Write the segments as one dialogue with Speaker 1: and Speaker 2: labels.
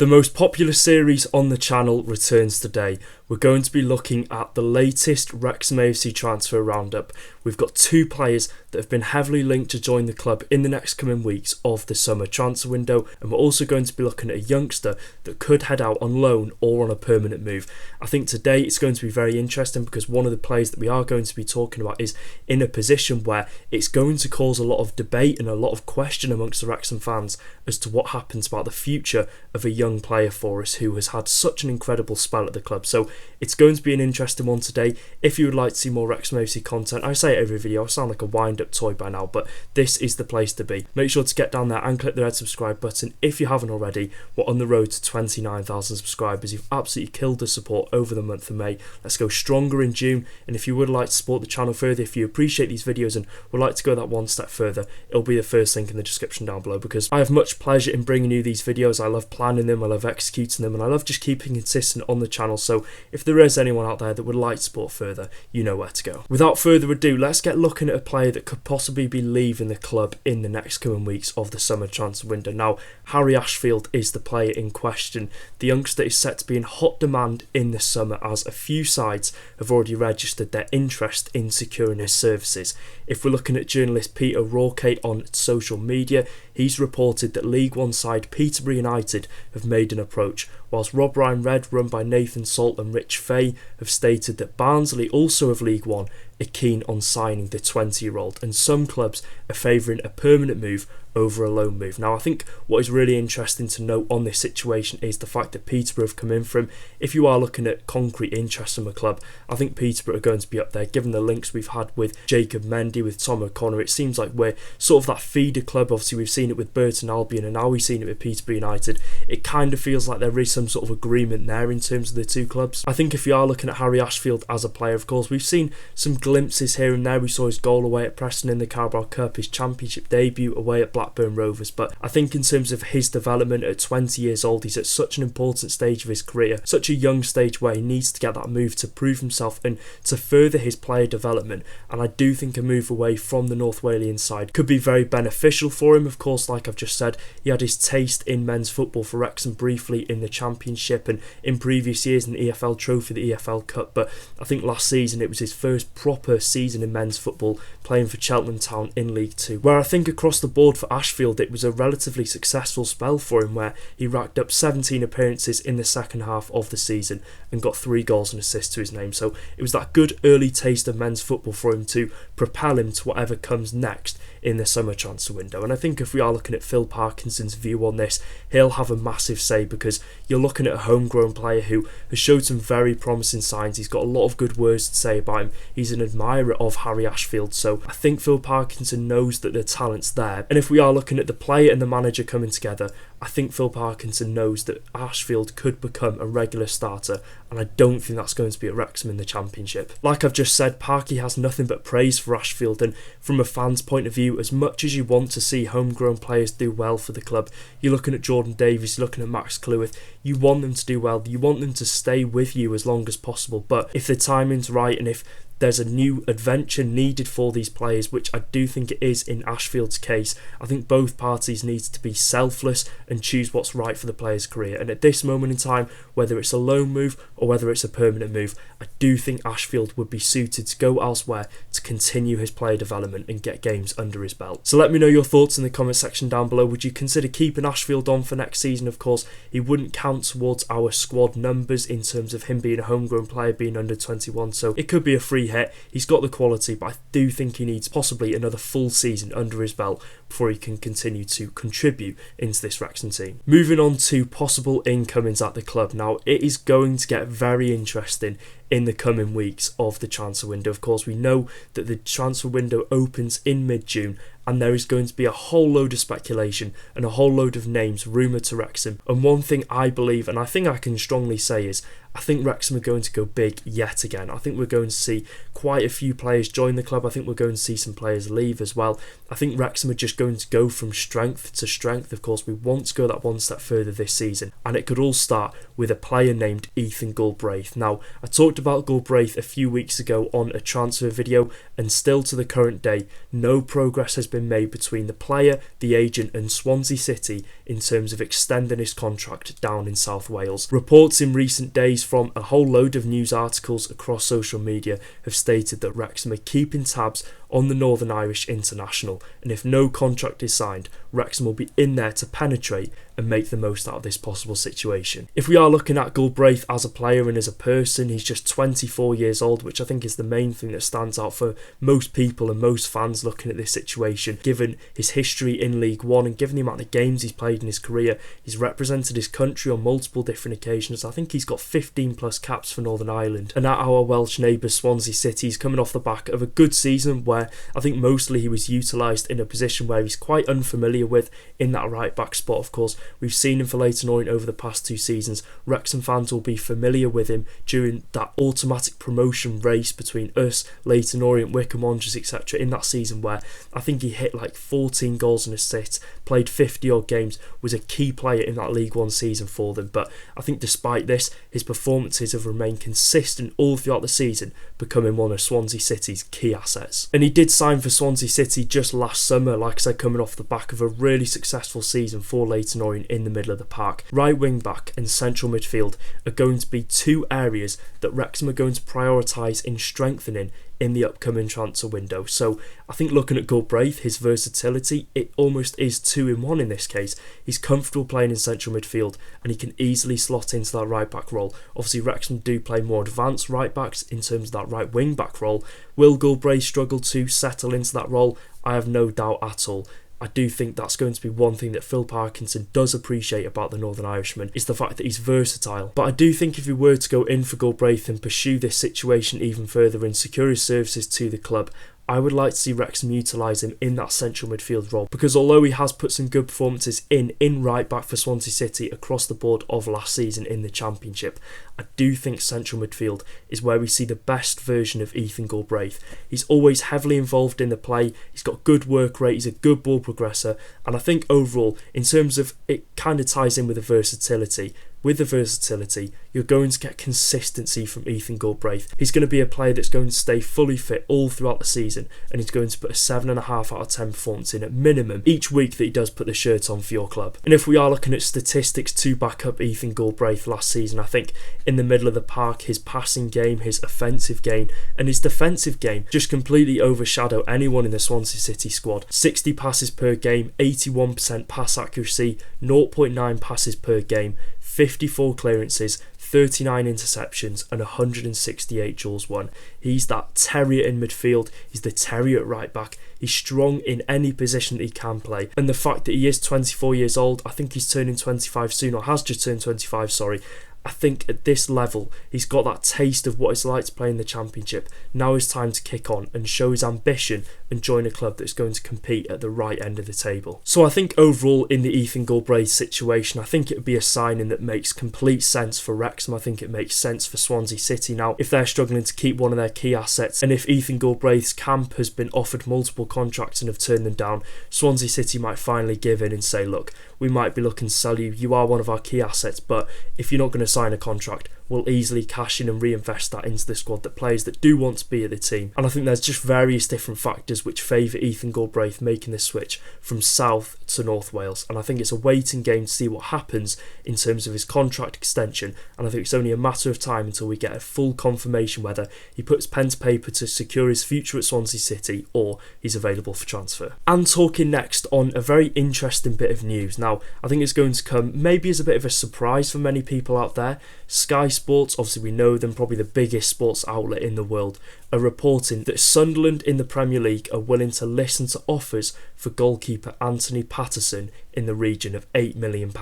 Speaker 1: The most popular series on the channel returns today. We're going to be looking at the latest Wrexham AFC Transfer roundup. We've got two players that have been heavily linked to join the club in the next coming weeks of the summer transfer window, and we're also going to be looking at a youngster that could head out on loan or on a permanent move. I think today it's going to be very interesting because one of the players that we are going to be talking about is in a position where it's going to cause a lot of debate and a lot of question amongst the Wrexham fans as to what happens about the future of a young player for us who has had such an incredible spell at the club. So it's going to be an interesting one today. If you would like to see more Wrexham AFC content, I say it every video, I sound like a wind-up toy by now, but this is the place to be. Make sure to get down there and click the red subscribe button if you haven't already. We're on the road to 29,000 subscribers. You've absolutely killed the support over the month of May. Let's go stronger in June, and if you would like to support the channel further, if you appreciate these videos and would like to go that one step further, it'll be the first link in the description down below, because I have much pleasure in bringing you these videos. I love planning them, I love executing them, and I love just keeping consistent on the channel. So if there is anyone out there that would like to support further, you know where to go. Without further ado, let's get looking at a player that could possibly be leaving the club in the next coming weeks of the summer transfer window. Now, Harry Ashfield is the player in question. The youngster is set to be in hot demand in the summer, as a few sides have already registered their interest in securing his services. If we're looking at journalist Peter Rawcate on social media, he's reported that League One side Peterborough United have made an approach, whilst Rob Ryan Red, run by Nathan Salt and Rich Fay, have stated that Barnsley, also of League One, are keen on signing the 20-year-old, and some clubs are favouring a permanent move over a loan move. Now, I think what is really interesting to note on this situation is the fact that Peterborough have come in for him. If you are looking at concrete interest from a club, I think Peterborough are going to be up there, given the links we've had with Jacob Mendy, with Tom O'Connor. It seems like we're sort of that feeder club. Obviously, we've seen it with Burton Albion, and now we've seen it with Peterborough United. It kind of feels like there is some sort of agreement there in terms of the two clubs. I think if you are looking at Harry Ashfield as a player, of course, we've seen some glimpses here and there. We saw his goal away at Preston in the Carabao Cup, his championship debut away at Blackburn Rovers, but I think in terms of his development at 20 years old, he's at such an important stage of his career, such a young stage where he needs to get that move to prove himself and to further his player development, and I do think a move away from the North Walian side could be very beneficial for him. Of course, like I've just said, he had his taste in men's football for Wrexham briefly in the Championship and in previous years in the EFL Trophy, the EFL Cup, but I think last season it was his first proper season in men's football, playing for Cheltenham Town in League Two, where I think across the board for Ashfield it was a relatively successful spell for him, where he racked up 17 appearances in the second half of the season and got 3 goals and assists to his name. So it was that good early taste of men's football for him to propel him to whatever comes next in the summer transfer window. And I think if we are looking at Phil Parkinson's view on this, he'll have a massive say, because you're looking at a homegrown player who has showed some very promising signs. He's got a lot of good words to say about him. He's an admirer of Harry Ashfield, so I think Phil Parkinson knows that the talent's there. And if we are looking at the player and the manager coming together, I think Phil Parkinson knows that Ashfield could become a regular starter, and I don't think that's going to be at Wrexham in the Championship. Like I've just said, Parky has nothing but praise for Ashfield, and from a fan's point of view, as much as you want to see homegrown players do well for the club, you're looking at Jordan Davies, you're looking at Max Cleworth, you want them to do well, you want them to stay with you as long as possible, but if the timing's right and if there's a new adventure needed for these players, which I do think it is in Ashfield's case, I think both parties need to be selfless and choose what's right for the player's career. And at this moment in time, whether it's a loan move or whether it's a permanent move, I do think Ashfield would be suited to go elsewhere to continue his player development and get games under his belt. So let me know your thoughts in the comment section down below. Would you consider keeping Ashfield on for next season? Of course, he wouldn't count towards our squad numbers in terms of him being a homegrown player, being under 21, so it could be a free hit. He's got the quality, but I do think he needs possibly another full season under his belt before he can continue to contribute into this Wrexham team. Moving on to possible incomings at the club. Now, it is going to get very interesting in the coming weeks of the transfer window. Of course, we know that the transfer window opens in mid-June, and there is going to be a whole load of speculation and a whole load of names rumoured to Wrexham. And one thing I believe, and I think I can strongly say, is I think Wrexham are going to go big yet again. I think we're going to see quite a few players join the club. I think we're going to see some players leave as well. I think Wrexham are just going to go from strength to strength. Of course, we want to go that one step further this season, and it could all start with a player named Ethan Galbraith. Now, I talked about Galbraith a few weeks ago on a transfer video, and still to the current day, no progress has been made between the player, the agent and Swansea City in terms of extending his contract down in South Wales. Reports in recent days from a whole load of news articles across social media have stated that Wrexham are keeping tabs on the Northern Irish international, and if no contract is signed, Wrexham will be in there to penetrate and make the most out of this possible situation. If we are looking at Galbraith as a player and as a person, he's just 24 years old, which I think is the main thing that stands out for most people and most fans looking at this situation, given his history in League One and given the amount of games he's played in his career. He's represented his country on multiple different occasions. I think he's got 15 plus caps for Northern Ireland, and at our Welsh neighbours Swansea City, he's coming off the back of a good season where I think mostly he was utilised in a position where he's quite unfamiliar with, in that right back spot. Of course, we've seen him for Leyton Orient over the past 2 seasons. Wrexham fans will be familiar with him during that automatic promotion race between us, Leyton Orient, Wycombe Wanderers, etc. in that season where I think he hit like 14 goals and assists, played 50 odd games, was a key player in that League One season for them. But I think despite this, his performances have remained consistent all throughout the season, becoming one of Swansea City's key assets. And he did sign for Swansea City just last summer, like I said, coming off the back of a really successful season for Leyton Orient in the middle of the park. Right wing back and central midfield are going to be 2 areas that Wrexham are going to prioritise in strengthening in the upcoming transfer window. So I think looking at Galbraith, his versatility, it almost is 2 in 1 in this case. He's comfortable playing in central midfield and he can easily slot into that right back role. Obviously Wrexham do play more advanced right backs in terms of that right wing back role. Will Galbraith struggle to settle into that role? I have no doubt at all. I do think that's going to be one thing that Phil Parkinson does appreciate about the Northern Irishman, is the fact that he's versatile. But I do think if he were to go in for Galbraith and pursue this situation even further and secure his services to the club, I would like to see Wrexham utilise him in that central midfield role, because although he has put some good performances in right back for Swansea City across the board of last season in the Championship, I do think central midfield is where we see the best version of Ethan Galbraith. He's always heavily involved in the play, he's got good work rate, he's a good ball progressor, and I think overall, in terms of it kind of ties in with the versatility. With the versatility, you're going to get consistency from Ethan Galbraith. He's going to be a player that's going to stay fully fit all throughout the season, and he's going to put a 7.5 out of 10 performance in at minimum each week that he does put the shirt on for your club. And if we are looking at statistics to back up Ethan Galbraith last season, I think in the middle of the park, his passing game, his offensive game and his defensive game just completely overshadow anyone in the Swansea City squad. 60 passes per game, 81% pass accuracy, 0.9 passes per game, 54 clearances, 39 interceptions and 168 duels won. He's that terrier in midfield, he's the terrier at right back, he's strong in any position that he can play, and the fact that he is 24 years old, I think he's turning 25 soon, or has just turned 25, sorry. I think at this level, he's got that taste of what it's like to play in the Championship. Now is time to kick on and show his ambition and join a club that's going to compete at the right end of the table. So I think overall in the Ethan Galbraith situation, I think it would be a signing that makes complete sense for Wrexham. I think it makes sense for Swansea City now if they're struggling to keep one of their key assets, and if Ethan Galbraith's camp has been offered multiple contracts and have turned them down, Swansea City might finally give in and say, look, we might be looking to sell you, you are one of our key assets, but if you're not going to sign a contract, we'll easily cash in and reinvest that into the squad, that players that do want to be at the team. And I think there's just various different factors which favour Ethan Galbraith making the switch from South to North Wales, and I think it's a waiting game to see what happens in terms of his contract extension, and I think it's only a matter of time until we get a full confirmation whether he puts pen to paper to secure his future at Swansea City or he's available for transfer. And talking next on a very interesting bit of news. Now, I think it's going to come maybe as a bit of a surprise for many people out there. Sky Sports, obviously we know them, probably the biggest sports outlet in the world, are reporting that Sunderland in the Premier League are willing to listen to offers for goalkeeper Anthony Patterson in the region of £8 million.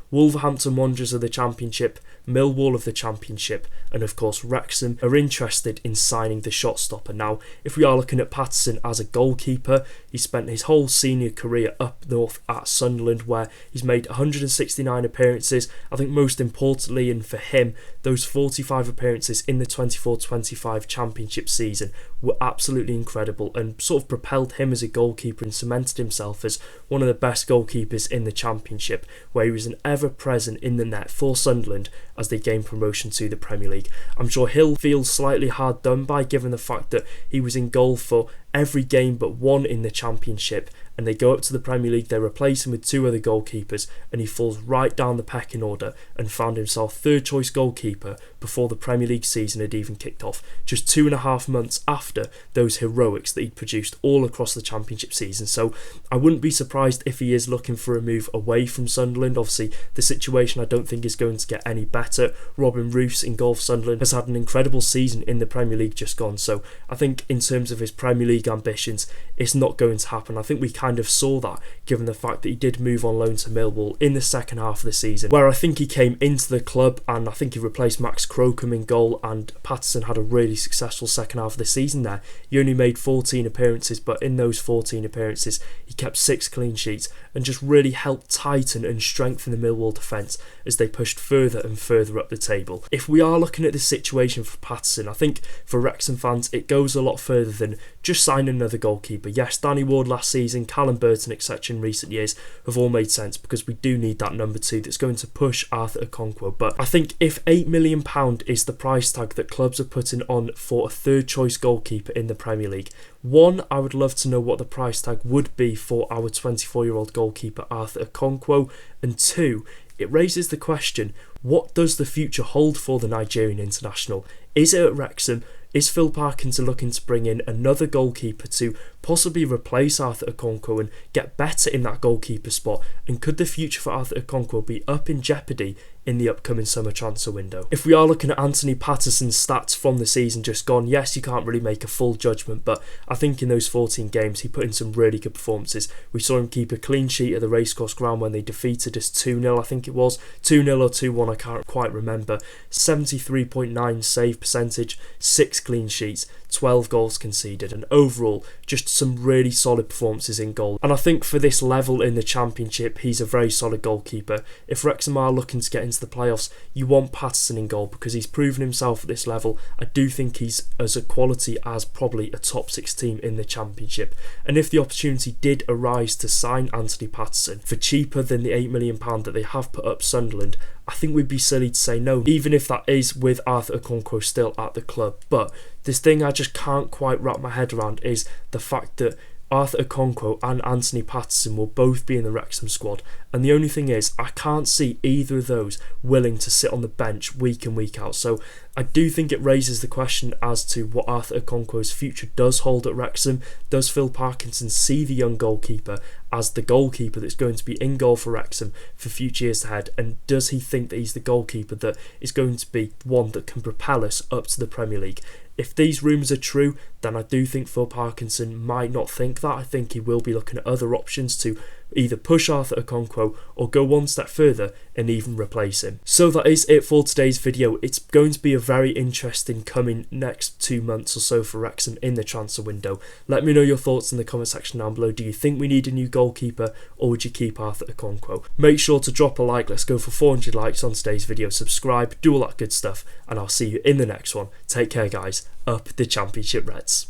Speaker 1: Wolverhampton Wanderers of the Championship, Millwall of the Championship, and of course Wrexham are interested in signing the shot stopper. Now, if we are looking at Patterson as a goalkeeper, he spent his whole senior career up north at Sunderland, where he's made 169 appearances. I think most importantly, and for him, those 45 appearances in the 24-25 Championship season were absolutely incredible and sort of propelled him as a goalkeeper and cemented himself as one of the best goalkeepers in the Championship, where he was an ever-present in the net for Sunderland as they gained promotion to the Premier League. I'm sure he'll feel slightly hard done by, given the fact that he was in goal for every game but one in the Championship, and they go up to the Premier League, they replace him with two other goalkeepers, and he falls right down the pecking order and found himself third choice goalkeeper before the Premier League season had even kicked off, just 2.5 months after those heroics that he'd produced all across the Championship season. So I wouldn't be surprised if he is looking for a move away from Sunderland. Obviously the situation I don't think is going to get any better. Robin Roos in goal for Sunderland has had an incredible season in the Premier League just gone, so I think in terms of his Premier League ambitions, it's not going to happen. I think we kind of saw that given the fact that he did move on loan to Millwall in the second half of the season, where I think he came into the club and I think he replaced Max Crocombe in goal, and Patterson had a really successful second half of the season there. He only made 14 appearances, but in those 14 appearances he kept 6 clean sheets and just really helped tighten and strengthen the Millwall defence as they pushed further and further up the table. If we are looking at the situation for Patterson, I think for Wrexham fans it goes a lot further than just sign another goalkeeper. Yes, Danny Ward last season, Callum Burton, etc. in recent years have all made sense because we do need that number 2 that's going to push Arthur Okonkwo. But I think if £8 million is the price tag that clubs are putting on for a third choice goalkeeper in the Premier League, one, I would love to know what the price tag would be for our 24-year-old goalkeeper Arthur Okonkwo, and 2, it raises the question, what does the future hold for the Nigerian international? Is it at Wrexham? Is Phil Parkinson looking to bring in another goalkeeper to possibly replace Arthur Okonkwo and get better in that goalkeeper spot? And could the future for Arthur Okonkwo be up in jeopardy in the upcoming summer transfer window? If we are looking at Anthony Patterson's stats from the season just gone, yes, you can't really make a full judgment, but I think in those 14 games he put in some really good performances. We saw him keep a clean sheet at the Racecourse Ground when they defeated us 2-0, I think it was, 2-0 or 2-1, I can't quite remember. 73.9 save percentage, 6 clean sheets, 12 goals conceded, and overall just some really solid performances in goal. And I think for this level in the Championship he's a very solid goalkeeper. If Wrexham are looking to get into the playoffs, you want Patterson in goal because he's proven himself at this level. I do think he's as a quality as probably a top 6 team in the Championship, and if the opportunity did arise to sign Anthony Patterson for cheaper than the £8 million that they have put up Sunderland, I think we'd be silly to say no, even if that is with Arthur Okonkwo still at the club. But this thing I just can't quite wrap my head around is the fact that Arthur Okonkwo and Anthony Patterson will both be in the Wrexham squad, and the only thing is I can't see either of those willing to sit on the bench week in week out. So I do think it raises the question as to what Arthur Okonkwo's future does hold at Wrexham. Does Phil Parkinson see the young goalkeeper as the goalkeeper that's going to be in goal for Wrexham for future years ahead, and does he think that he's the goalkeeper that is going to be one that can propel us up to the Premier League? If these rumours are true, then I do think Phil Parkinson might not think that. I think he will be looking at other options to either push Arthur Okonkwo or go one step further and even replace him. So that is it for today's video. It's going to be a very interesting coming next 2 months or so for Wrexham in the transfer window. Let me know your thoughts in the comment section down below. Do you think we need a new goalkeeper, or would you keep Arthur Okonkwo? Make sure to drop a like. Let's go for 400 likes on today's video. Subscribe, do all that good stuff, and I'll see you in the next one. Take care guys. Up the Championship Reds.